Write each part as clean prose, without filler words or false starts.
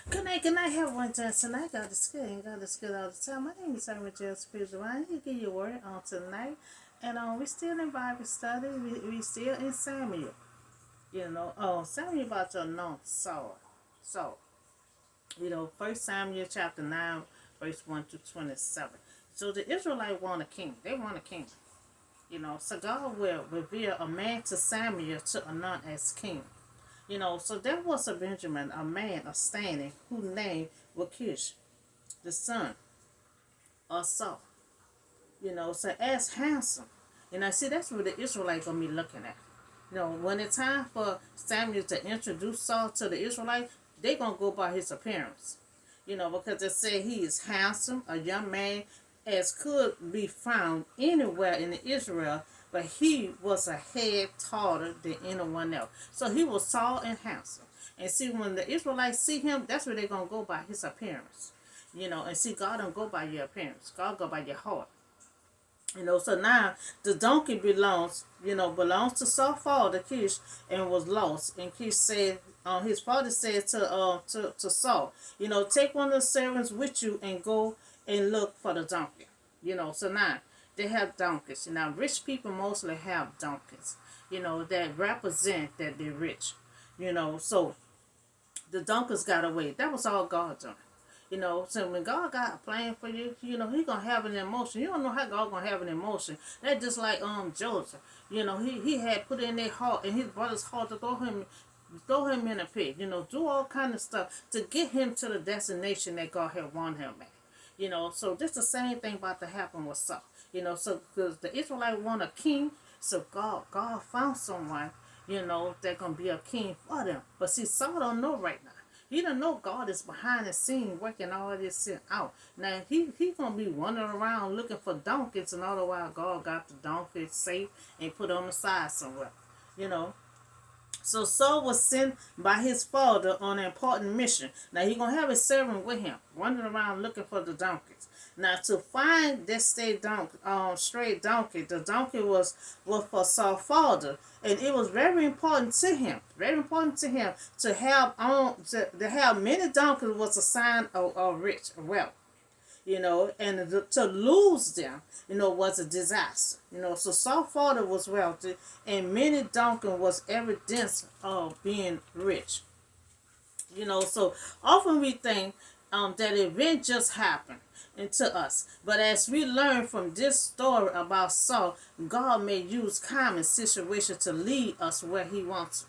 Good night, everyone. Tonight, God is good, and God is good all the time. My name is Simon Jess Divine. He give you a word on tonight, and we still in Bible study. We still in Samuel. Samuel about to anoint Saul. So, First Samuel chapter 9, verse 1 to 27. So the Israelites want a king. They want a king. So God will reveal a man to Samuel to anoint as king. So there was a Benjamin, a man of standing, whose name was Kish, the son of Saul. So as handsome. See, that's what the Israelites gonna be looking at. When it's time for Samuel to introduce Saul to the Israelites, they gonna go by his appearance. Because it said he is handsome, a young man as could be found anywhere in Israel, but he was a head taller than anyone else. So he was tall and handsome. And see, when the Israelites see him, that's where they're gonna go by his appearance. And see, God don't go by your appearance. God go by your heart. So now the donkey belongs to Saul father Kish and was lost. And Kish said, his father said to Saul, take one of the servants with you and go and look for the donkey. So now they have donkeys. Now rich people mostly have donkeys, that represent that they're rich. So the donkeys got away. That was all God done. So when God got a plan for you, He gonna have an emotion. You don't know how God gonna have an emotion. That's just like Joseph. He had put in their heart and his brother's heart to throw him in a pit. Do all kind of stuff to get him to the destination that God had wanted him at. So this the same thing about to happen with Saul. So because the Israelites want a king, so God found someone, that gonna be a king for them. But see, Saul don't know right now. He don't know God is behind the scene working all this shit out. Now he gonna be wandering around looking for donkeys, and all the while God got the donkeys safe and put on the side somewhere. You know. So Saul was sent by his father on an important mission. Now he gonna have his servant with him, running around looking for the donkeys. Now to find this straight donkey, the donkey was for Saul's father, and it was very important to him to have many donkeys was a sign of rich wealth. And to lose them, was a disaster. So Saul's father was wealthy, and many Duncan was evidence of being rich. So often we think that event just happened to us, but as we learn from this story about Saul, God may use common situations to lead us where He wants.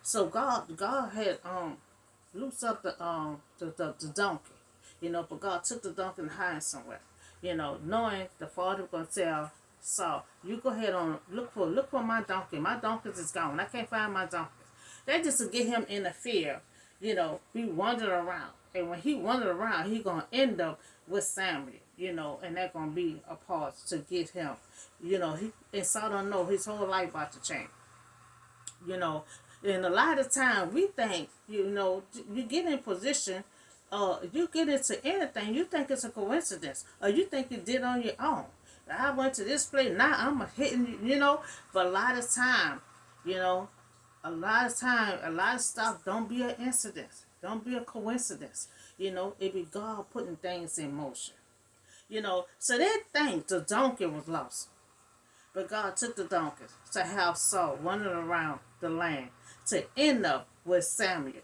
So God had loose up the donkey, but God took the donkey and hid somewhere, knowing the father was gonna tell Saul, you go ahead on look for my donkey. My donkeys is gone. I can't find my donkeys. That just to get him in the fear, he wandered around. And when he wandered around, he gonna end up with Samuel, and that's gonna be a part to get him. And Saul don't know his whole life about to change. you know and a lot of time we think, you get in position, you get into anything, you think it's a coincidence, or you think you did on your own. I went to this place, now I'm hitting, but you know a lot of stuff don't be an incident, don't be a coincidence. It be God putting things in motion. So they think the donkey was lost. But God took the donkey to have Saul wandering around the land to end up with Samuel.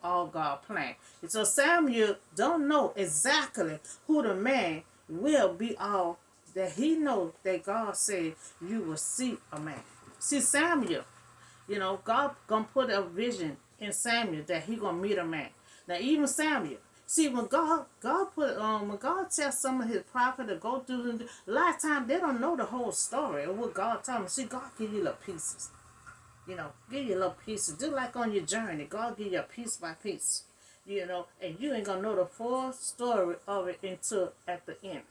All God planned. And so Samuel don't know exactly who the man will be, all that he knows that God said you will see a man. See Samuel, God gonna put a vision in Samuel that he gonna meet a man. Now even Samuel, see when when God tells some of His prophets to go through, a lot of times they don't know the whole story of what God told them. See, God give you little pieces. Give you little pieces. Just like on your journey, God give you piece by piece. And you ain't gonna know the full story of it until at the end.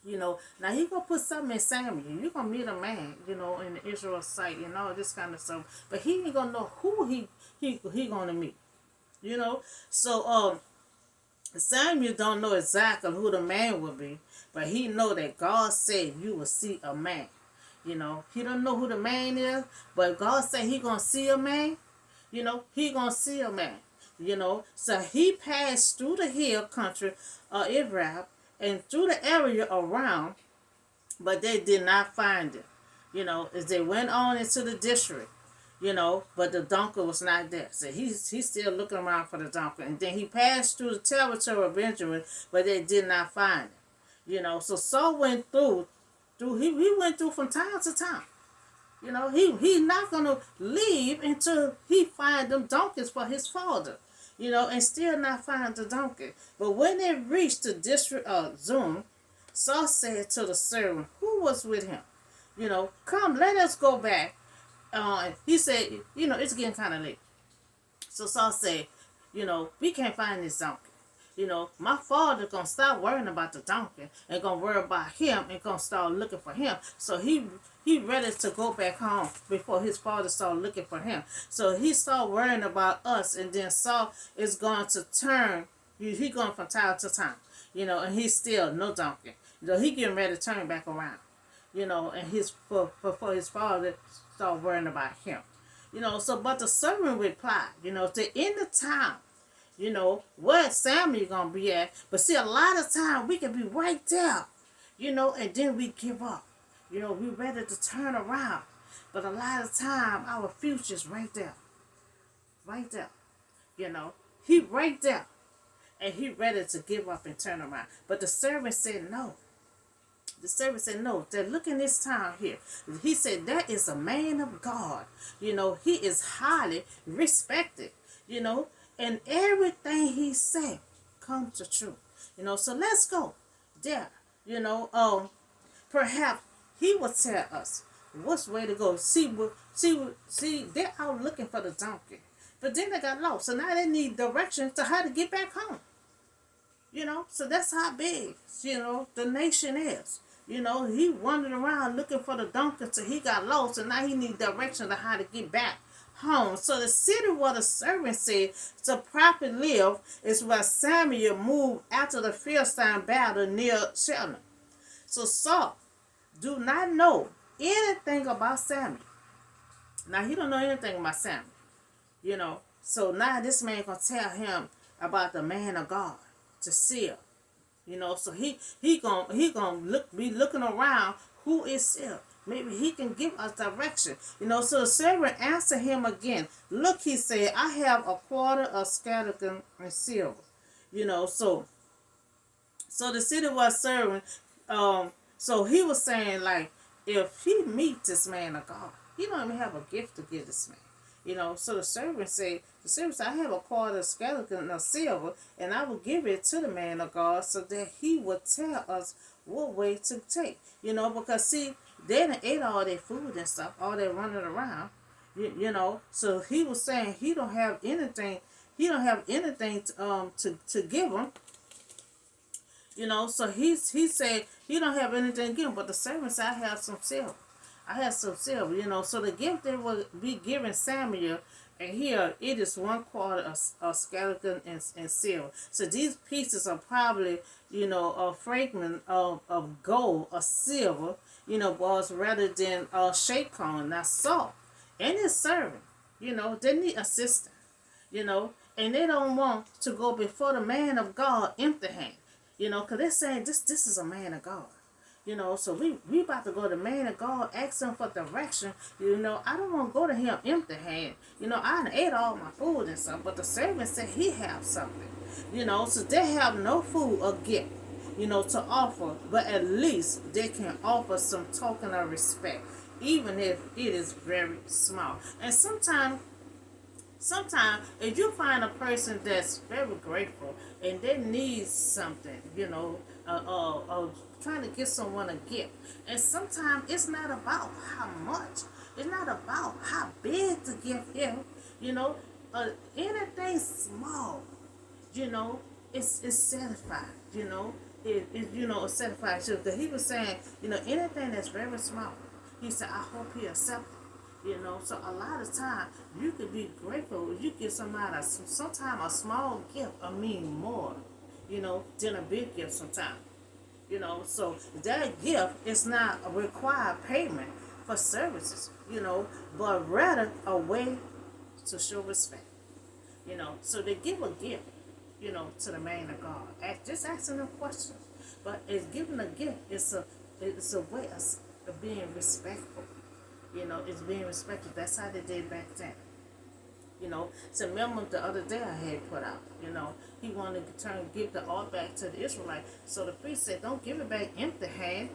Now He gonna put something in Samuel. You gonna meet a man, in the Israel site and all this kind of stuff. But he ain't gonna know who he gonna meet. So Samuel don't know exactly who the man will be, but he know that God said you will see a man. He don't know who the man is, but God said he gonna see a man. He gonna see a man. So he passed through the hill country of Israel and through the area around, but they did not find it. As they went on into the district, but the donkey was not there. So he's still looking around for the donkey. And then he passed through the territory of Benjamin, but they did not find it. So Saul went through he went through from town to town. He's not gonna leave until he find them donkeys for his father. And still not find the donkey. But when they reached the district of Zoom, Saul said to the servant who was with him, come, let us go back. He said, it's getting kind of late. So Saul said, we can't find this donkey. My father gonna stop worrying about the donkey and gonna worry about him and gonna start looking for him. So he ready to go back home before his father started looking for him. So he started worrying about us, and then Saul is going to turn. He going from town to town, and he's still no donkey. He getting ready to turn back around, and before his father start worrying about him. So but the servant replied, to end the time, where Samuel gonna be at. But see, a lot of time we can be right there, and then we give up. We ready to turn around. But a lot of time our future's right there. Right there. He right there. And he ready to give up and turn around. But the servant said no. The servant said, no, that look in this town here. He said, that is a man of God. He is highly respected. And everything he said comes to truth. So let's go there. Perhaps he will tell us what's way to go. See, they're out looking for the donkey. But then they got lost. So now they need directions to how to get back home. So that's how big, the nation is. He wandered around looking for the donkey till he got lost, and now he needs direction to how to get back home. So the city where the servant said the prophet lived is where Samuel moved after the Philistine battle near Shelton. So Saul do not know anything about Samuel. Now he don't know anything about Samuel. So now this man gonna tell him about the man of God to see him. So he gonna be looking around who is Sil. Maybe he can give us direction. So the servant answered him again. Look, he said, I have a quarter of scatter and silver. So the city was serving. So he was saying, like, if he meets this man of God, he don't even have a gift to give this man. So the servant said, I have a quarter of skeleton of silver, and I will give it to the man of God so that he will tell us what way to take. Because see, they done ate all their food and stuff, all that running around. So he was saying he don't have anything. He don't have anything to give them. So he said he don't have anything to give them, but the servant said, I have some silver. So the gift that will be given Samuel, and here it is 1/4 of skeleton and silver. So these pieces are probably, a fragment of gold or silver, balls rather than shake cone. Now Saul and his servant, they need assistance, and they don't want to go before the man of God empty hand, because they're saying this is a man of God. So we about to go to the man of God, ask him for direction. I don't want to go to him empty hand. I done ate all my food and stuff, but the servant said he have something. So they have no food or gift, to offer, but at least they can offer some token of respect, even if it is very small. And sometimes if you find a person that's very grateful and they need something, trying to give someone a gift. And sometimes it's not about how much. It's not about how big the gift is. Anything small, it's satisfied. It's satisfied. So he was saying, anything that's very small, he said, I hope he accepts it. So a lot of time you could be grateful if you give somebody sometimes a small gift I mean more, than a big gift sometimes. So that gift is not a required payment for services, but rather a way to show respect. So they give a gift, to the man of God. Just asking them questions. But it's giving a gift. It's a way of being respectful. It's being respectful. That's how they did back then. So remember the other day I had put out, he wanted to give the art back to the Israelites. So the priest said, don't give it back empty hand,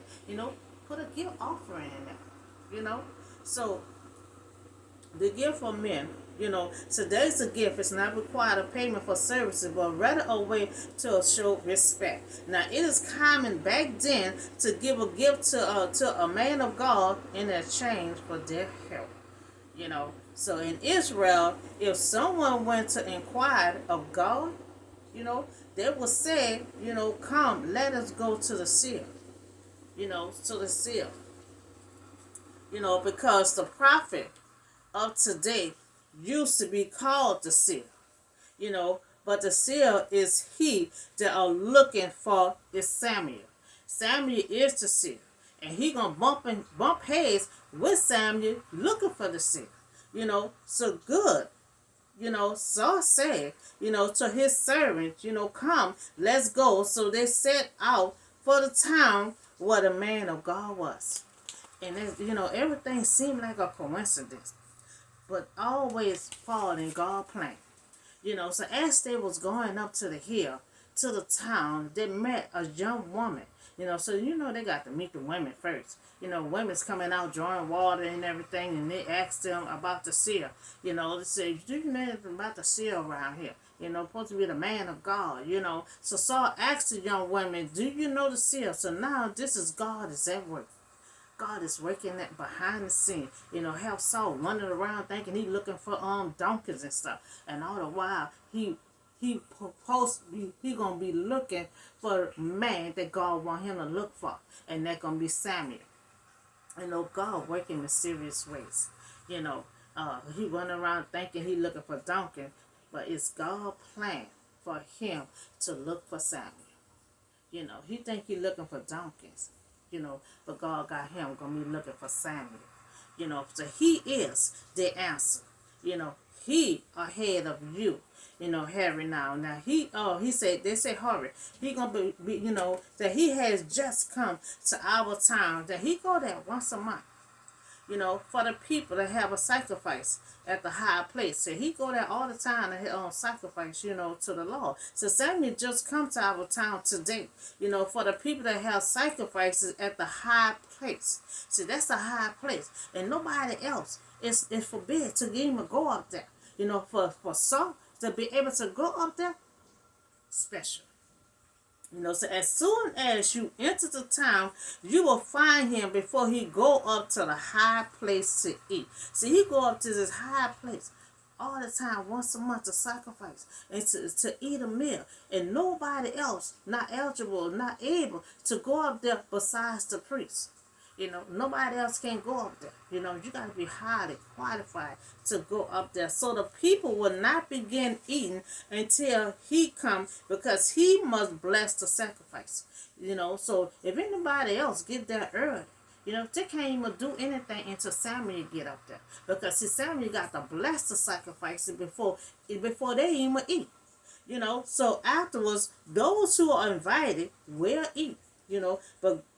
put a gift offering in there, So the gift for men, today's a gift. It's not required a payment for services, but rather a way to show respect. Now, it is common back then to give a gift to a man of God in exchange for their help. So in Israel, if someone went to inquire of God, they would say, come, let us go to the seer, to the seer, because the prophet of today used to be called the seer, but the seer is he that are looking for is Samuel. Samuel is the seer, and he gonna bump heads with Samuel looking for the seer. So good. Saul said, to his servants, come, let's go. So they set out for the town where the man of God was. And everything seemed like a coincidence, but always fall in God's plan. So as they was going up to the hill, to the town, they met a young woman. So they got to meet the women first. Women's coming out drawing water and everything, and they asked them about the seer. They say, do you know anything about the seer around here? Supposed to be the man of God, So Saul asked the young woman, do you know the seer? So now this is God is at work. God is working that behind the scene. Have Saul running around thinking he looking for donkeys and stuff. And all the while he gonna be looking for a man that God want him to look for. And that gonna be Samuel. God working in mysterious ways. He running around thinking he looking for donkey, but it's God's plan for him to look for Samuel. He think he looking for donkeys. But God got him gonna be looking for Samuel. So he is the answer. He ahead of you. Harry now. Now he said, they say hurry. He gonna be that he has just come to our town. That he go there once a month. For the people that have a sacrifice at the high place. So he go there all the time to sacrifice, to the Lord. So Samuel just come to our town today, for the people that have sacrifices at the high place. See, that's the high place. And nobody else is forbid to even go up there. For Saul to be able to go up there, special. So as soon as you enter the town, you will find him before he go up to the high place to eat. See, he go up to this high place all the time, once a month to sacrifice and to eat a meal. And nobody else, not eligible, not able to go up there besides the priest. Nobody else can go up there. You got to be highly qualified to go up there. So the people will not begin eating until he comes, because he must bless the sacrifice. So if anybody else get there early, they can't even do anything until Samuel get up there. Because see, Samuel got to bless the sacrifices before they even eat. So afterwards, those who are invited will eat.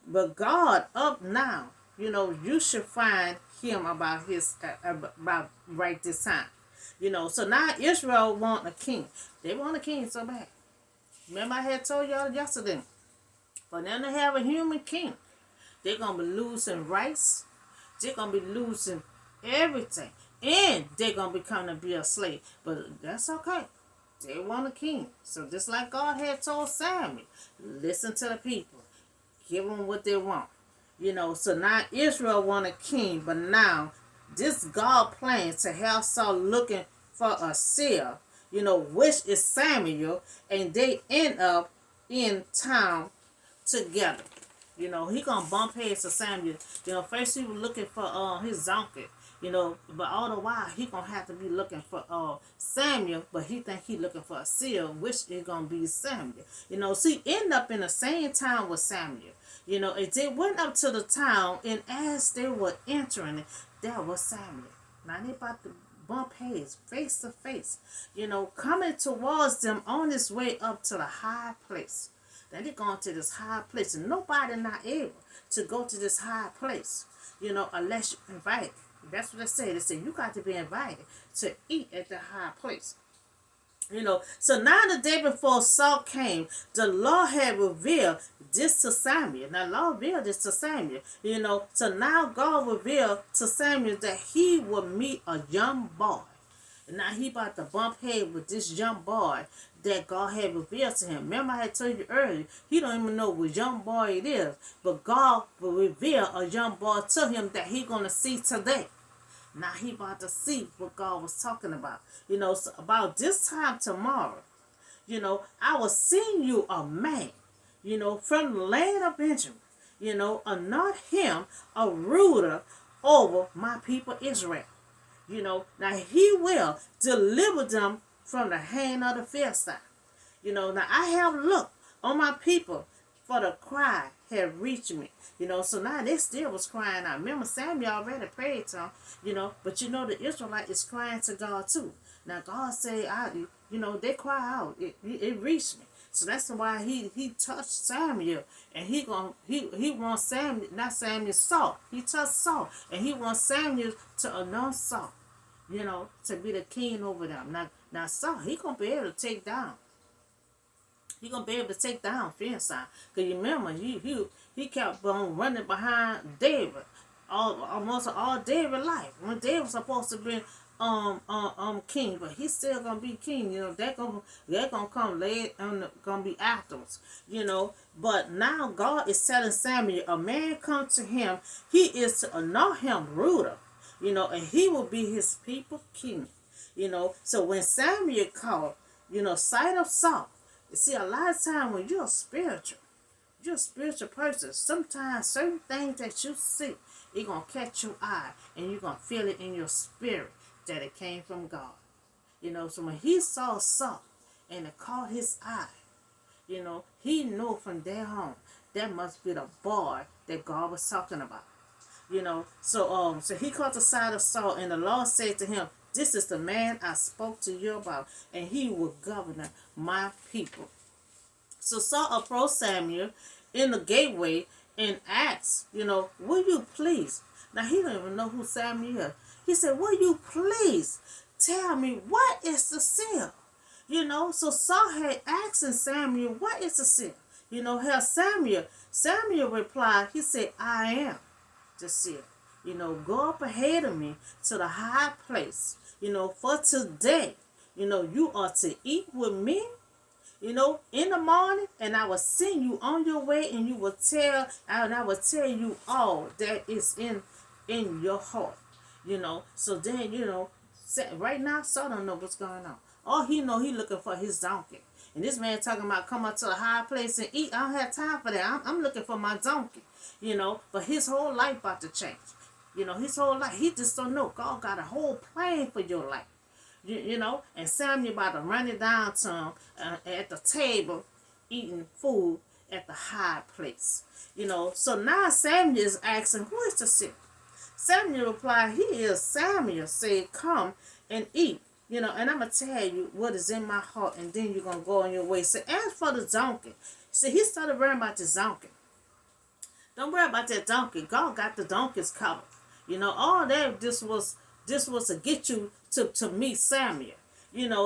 But God up now, you should find him about right this time. So now Israel want a king. They want a king so bad. Remember I had told y'all yesterday, for them to have a human king, they're going to be losing rights. They're going to be losing everything. And they're going to become to be a slave. But that's okay. They want a king. So just like God had told Samuel, listen to the people. Give them what they want. So now Israel want a king, but now this God plans to have Saul looking for a seer, which is Samuel, and they end up in town together. He gonna bump heads to Samuel. First he was looking for his donkey, but all the while he gonna have to be looking for Samuel, but he think he looking for a seer, which is gonna be Samuel. So he end up in the same town with Samuel. And they went up to the town, and as they were entering it, there was Samuel. Now they about to bump heads face to face, coming towards them on his way up to the high place. Now they're going to this high place, and nobody not able to go to this high place, unless you're invited. That's what they say. They say you got to be invited to eat at the high place. So now the day before Saul came, the Lord had revealed this to Samuel. Now, Lord revealed this to Samuel. So now God revealed to Samuel that he would meet a young boy. And now he about to bump head with this young boy that God had revealed to him. Remember I had told you earlier, he don't even know what young boy it is. But God will reveal a young boy to him that he going to see today. Now he about to see what God was talking about. So about this time tomorrow, I will send you a man, from the land of Benjamin, anoint him a ruler over my people Israel. Now he will deliver them from the hand of the Philistine. Now I have looked on my people, for the cry had reached me. So now they still was crying out. Remember, Samuel already prayed to him, but the Israelite is crying to God too. Now God said, they cry out. It reached me. So that's why he touched Samuel, and he wants Samuel, not Samuel, Saul. He touched Saul, and he wants Samuel to anoint Saul, to be the king over them. Now Saul, he gonna be able to take down. He gonna be able to take down Philistine. Cause you remember, he kept on running behind David, almost all David's life. When David was supposed to be king, but he's still gonna be king. They're gonna come later, gonna be afterwards. But now God is telling Samuel, a man come to him, he is to anoint him ruler, and he will be his people king. So when Samuel called, sight of Saul. You see, a lot of times when you're a spiritual person, sometimes certain things that you see, it's going to catch your eye, and you're going to feel it in your spirit that it came from God. So when he saw Saul, and it caught his eye, he knew from there on, that must be the boy that God was talking about. So he caught the sight of Saul, and the Lord said to him, this is the man I spoke to you about, and he will govern my people. So Saul approached Samuel in the gateway and asked, will you please? Now he don't even know who Samuel is. He said, will you please tell me what is the seal? So Saul had asked Samuel, what is the seal? How Samuel replied, he said, I am the seal. Go up ahead of me to the high place. For today, you are to eat with me, in the morning, and I will send you on your way, and I will tell you all that is in your heart. So then, right now, Saul don't know what's going on. All he know, he looking for his donkey. And this man talking about come up to a high place and eat. I don't have time for that. I'm looking for my donkey, but his whole life about to change. His whole life, he just don't know. God got a whole plan for your life. And Samuel about to run it down to him at the table, eating food at the high place. So now Samuel is asking, who is the seal? Samuel replied, he is. Samuel said, come and eat. And I'm going to tell you what is in my heart, and then you're going to go on your way. So as for the donkey, see, he started worrying about this donkey. Don't worry about that donkey. God got the donkeys covered. All that this was to get you to meet Samuel.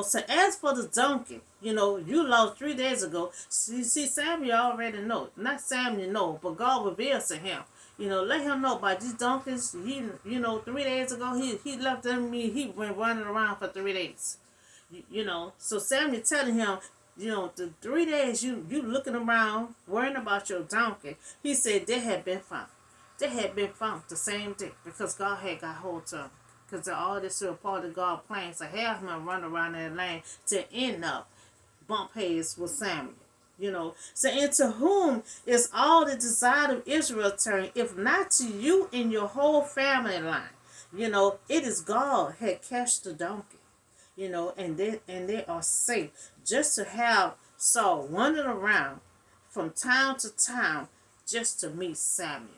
So as for the donkey, you lost 3 days ago. See, Samuel already know. Not Samuel know, but God revealed to him. Let him know about these donkeys. He, 3 days ago, he left them. He went running around for 3 days. So Samuel telling him, the 3 days you looking around, worrying about your donkey. He said they had been found. They had been found the same day because God had got hold of them. Because all this was part of God's plan to have him run around that land to end up bump heads with Samuel. So into whom is all the desire of Israel turned, if not to you and your whole family line? It is God had catched the donkey. And they are safe. Just to have Saul wandering around from town to town just to meet Samuel.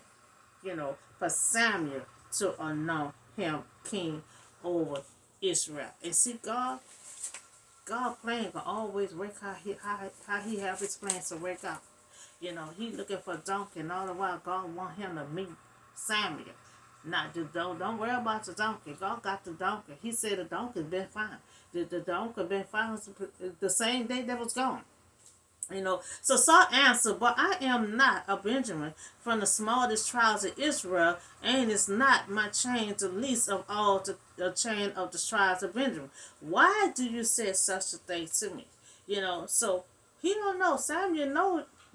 For Samuel to anoint him king over Israel. And see, God plan can always work how he have his plans to work out. He looking for a donkey, and all the while God want him to meet Samuel. Not just don't worry about the donkey. God got the donkey. He said the donkey's been found. The donkey been found the same day that was gone. So Saul answered, but I am not a Benjamin from the smallest tribes of Israel, and it's not my chain the least of all the chain of the tribes of Benjamin. Why do you say such a thing to me? So he don't know. Samuel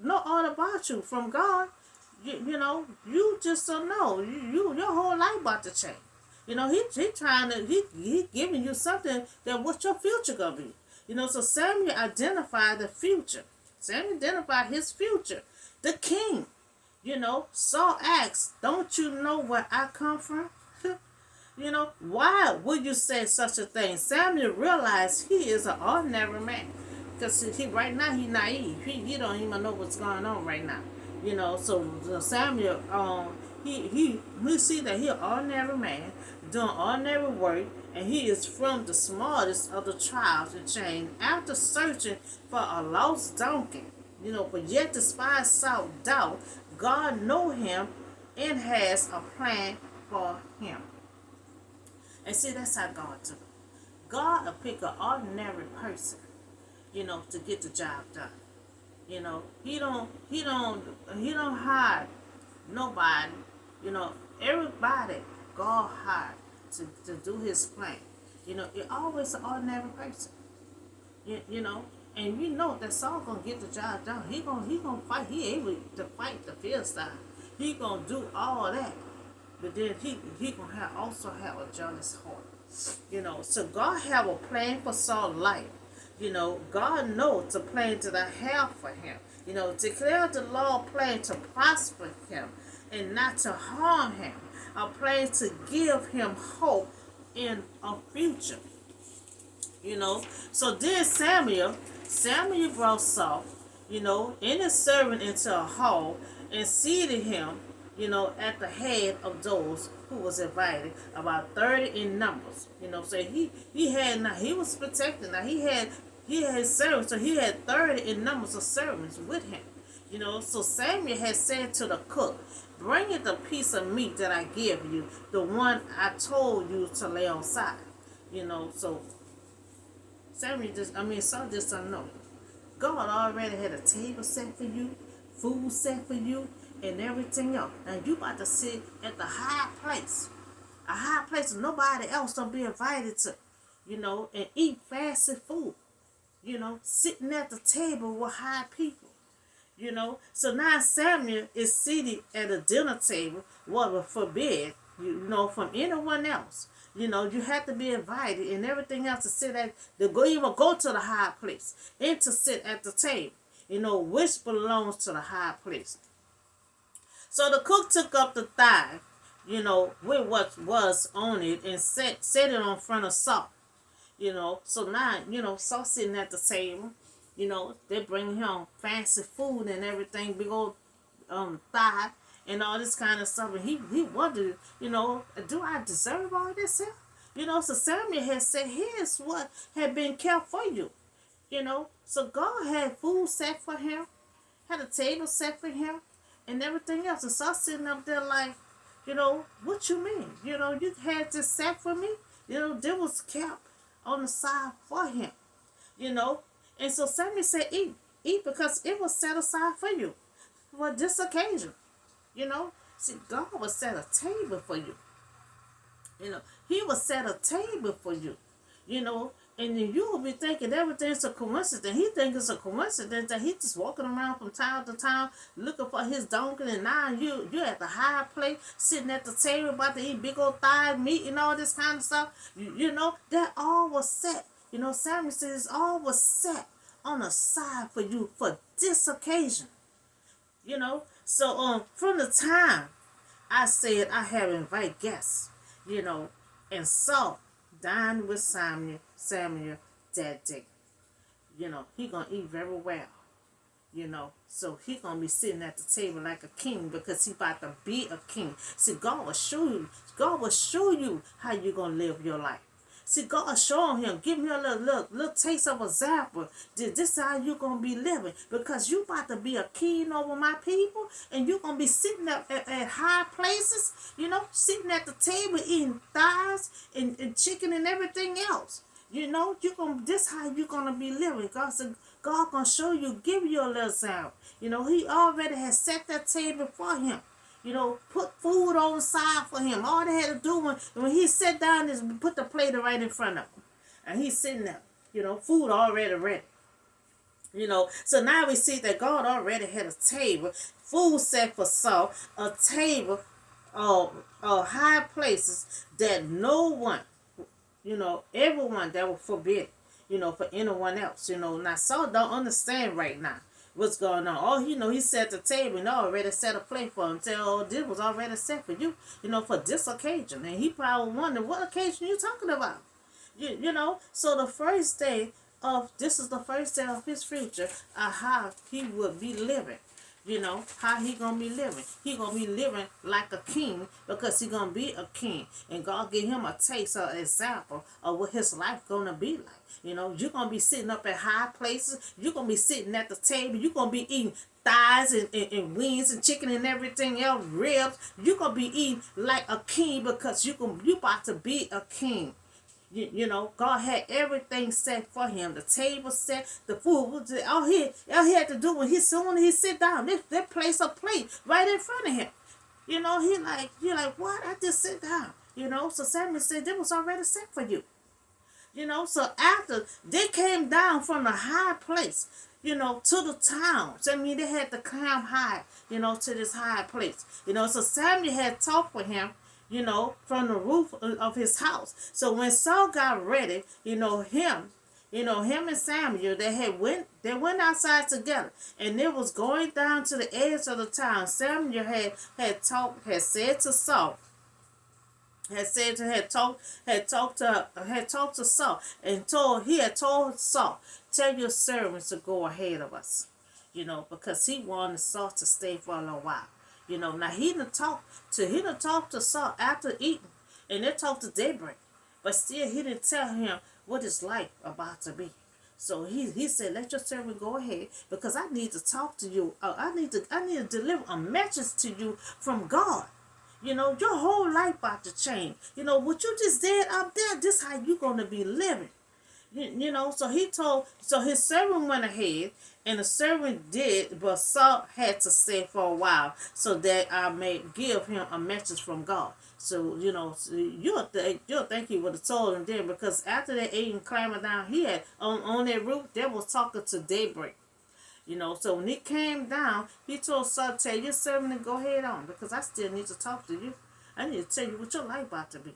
know all about you from God. You just don't know. Your whole life about to change. He trying to he giving you something that what your future gonna be. So Samuel identified the future. Samuel identified his future, the king. Saul asked, "Don't you know where I come from?" Why would you say such a thing? Samuel realized he is an ordinary man. Because he right now he naive. He don't even know what's going on right now. So Samuel, he see that he an ordinary man doing ordinary work, and he is from the smallest of the tribes and chain. After searching for a lost donkey, but yet despite Saul doubt, God know him and has a plan for him. And see, that's how God do. God will pick an ordinary person, to get the job done. He don't hide nobody. Everybody God hired to do his plan. It always an ordinary person. And that Saul gonna get the job done. He gonna fight. He able to fight the Philistine. He gonna do all that. But then he gonna also have a jealous heart. So God have a plan for Saul's life. God knows the plan that I have for him. Declare the Lord plan to prosper him and not to harm him. A plan to give him hope in a future. So then Samuel brought Saul, and his servant into a hall and seated him, at the head of those who was invited, about 30 in numbers. So he was protected. Now he had his servants, so he had 30 in numbers of servants with him. So Samuel had said to the cook, "Bring it the piece of meat that I give you, the one I told you to lay on side." So Saul just don't know. God already had a table set for you, food set for you, and everything else. And you about to sit at the high place. A high place that nobody else don't be invited to, and eat fasted food. Sitting at the table with high people. So now Samuel is seated at a dinner table, what was forbid, from anyone else. You have to be invited and everything else to sit at, even go to the high place and to sit at the table, which belongs to the high place. So the cook took up the thigh, with what was on it and set it on front of Saul. So now, Saul sitting at the table, they bring him fancy food and everything, big old thigh and all this kind of stuff. And he wondered, do I deserve all this here? So Samuel had said, here's what had been kept for you. So God had food set for him, had a table set for him, and everything else. And Saul sitting up there like, what you mean? You had this set for me? There was kept on the side for him. And so Samuel said, eat because it was set aside for you for this occasion. See, God will set a table for you. He will set a table for you. And then you will be thinking everything's a coincidence. He thinks it's a coincidence that he's just walking around from town to town looking for his donkey, and now you're at the high place, sitting at the table about to eat big old thigh meat and all this kind of stuff. That all was set. Samuel says all was set on the side for you for this occasion. So from the time I said I have invited guests, and Saul dined with Samuel that day. He gonna eat very well. So he gonna be sitting at the table like a king because he about to be a king. See, God will show you how you gonna live your life. See, God showing him, give me a little taste of example. This is how you gonna be living, because you about to be a king over my people, and you gonna be sitting up at high places, sitting at the table eating thighs and chicken and everything else. This how you gonna be living. God said, God gonna show you, give you a little example. He already has set that table for him. Put food on the side for him. All they had to do when he sat down is put the plate right in front of him. And he's sitting there, food already ready. So now we see that God already had a table, food set for Saul, a table, high places that no one, everyone that was forbidden, for anyone else. Now Saul don't understand right now what's going on. Oh, he set the table and already set a plate for him. Tell, oh, this was already set for you, for this occasion. And he probably wondered, what occasion you talking about? So this is the first day of his future, how he will be living. How he gonna be living. He gonna be living like a king, because he gonna be a king. And God give him a taste or example of what his life gonna be like. You're gonna be sitting up at high places. You're gonna be sitting at the table. You're gonna be eating thighs and wings and chicken and everything else, ribs. You're gonna be eating like a king, because you about to be a king. God had everything set for him. The table set, the food. All he had to do when he sit down, they place a plate right in front of him. He like, what? I just sit down. So Samuel said, that was already set for you. So after they came down from the high place, to the towns. I mean, they had to climb high, to this high place. So Samuel had talked with him, from the roof of his house. So when Saul got ready, him and Samuel, they went outside together, and they was going down to the edge of the town. Samuel had said to Saul, had talked to Saul, and had told Saul, tell your servants to go ahead of us, because he wanted Saul to stay for a little while. Now he done talked to Saul after eating, and they talked to daybreak, but still he didn't tell him what his life about to be. So he said, let your servant go ahead, because I need to talk to you. I need to deliver a message to you from God. Your whole life about to change. What you just did up there, this how you gonna be living. So his servant went ahead, and the servant did, but Saul had to stay for a while, so that I may give him a message from God. So, you'll think he would have told him then, because after they ate and climbing down, he had, on that roof, they was talking to daybreak. So when he came down, he told Saul, tell your servant to go ahead on, because I still need to talk to you. I need to tell you what your life about to be.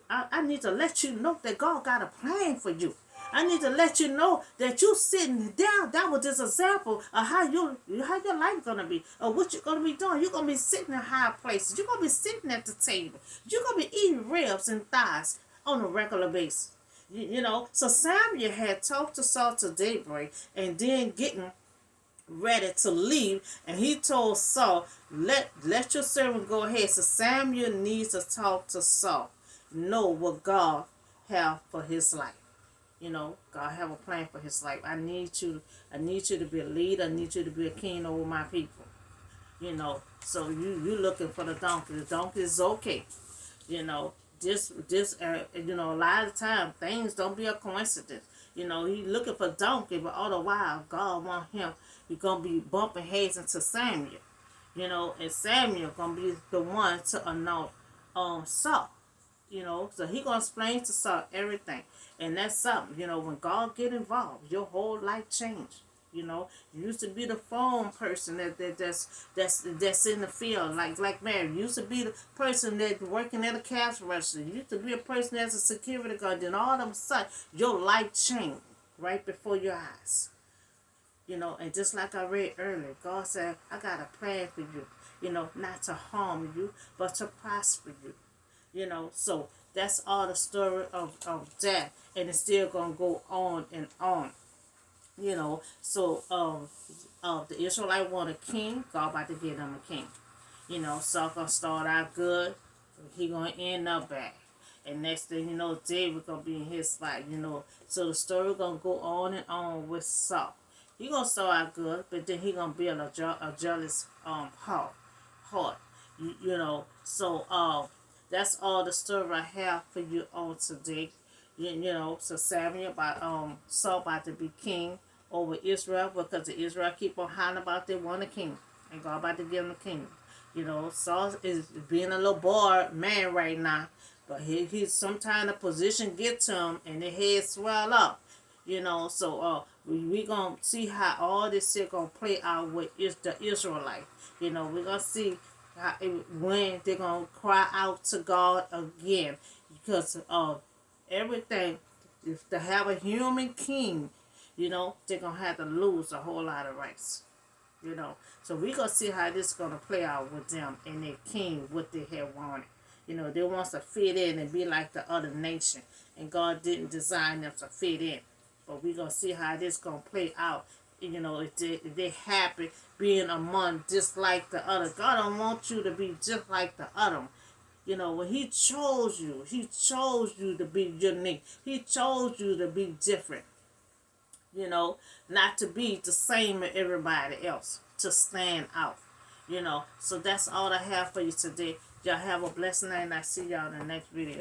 I need to let you know that God got a plan for you. I need to let you know that you sitting down. That was just an example of how your life gonna be, or what you're gonna be doing. You're gonna be sitting in high places. You're gonna be sitting at the table. You're gonna be eating ribs and thighs on a regular basis. So Samuel had talked to Saul to daybreak, and then getting ready to leave, and he told Saul, let your servant go ahead. So Samuel needs to talk to Saul, know what God have for his life. God have a plan for his life. I need you to be a leader. I need you to be a king over my people. So you looking for the donkey. The donkey is okay. This a lot of time things don't be a coincidence. He looking for donkey, but all the while God want him. He's gonna be bumping heads into Samuel. And Samuel gonna be the one to anoint Saul. So he gonna explain to Saul everything. And that's something, when God get involved, your whole life change. You used to be the phone person that's in the field, like Mary. You used to be the person that working at a cash register. You used to be a person that's a security guard. Then all of a sudden, your life changed right before your eyes. And just like I read earlier, God said, I got a plan for you. Not to harm you, but to prosper you. So that's all the story of that, and it's still gonna go on and on. So the Israelite want a king. God about to give them a king. Saul gonna start out good, he gonna end up bad. And next thing you know, David gonna be in his spot, you know. So the story gonna go on and on with Saul. He gonna start out good, but then he gonna build a jealous heart. You know. So that's all the story I have for you on today. You know, so Samuel about Saul about to be king over Israel because the Israel keep on hollering about they want a king, and God about to give them a king. You know, Saul is being a little bored man right now, but he's sometime the position get to him and the head swell up. You know, so we gonna see how all this shit gonna play out with the Israelite. You know, we gonna see how when they're gonna cry out to God again because everything if to have a human king, you know, they're gonna have to lose a whole lot of rights. You know, so we gonna see how this gonna play out with them and their king, what they have wanted. You know, they wants to fit in and be like the other nation, and God didn't design them to fit in. But we gonna see how this gonna play out. You know, if they happy being among just like the other. God don't want you to be just like the other. You know, when He chose you to be unique. He chose you to be different. You know, not to be the same as everybody else, to stand out. You know, so that's all I have for you today. Y'all have a blessed night, and I see y'all in the next video.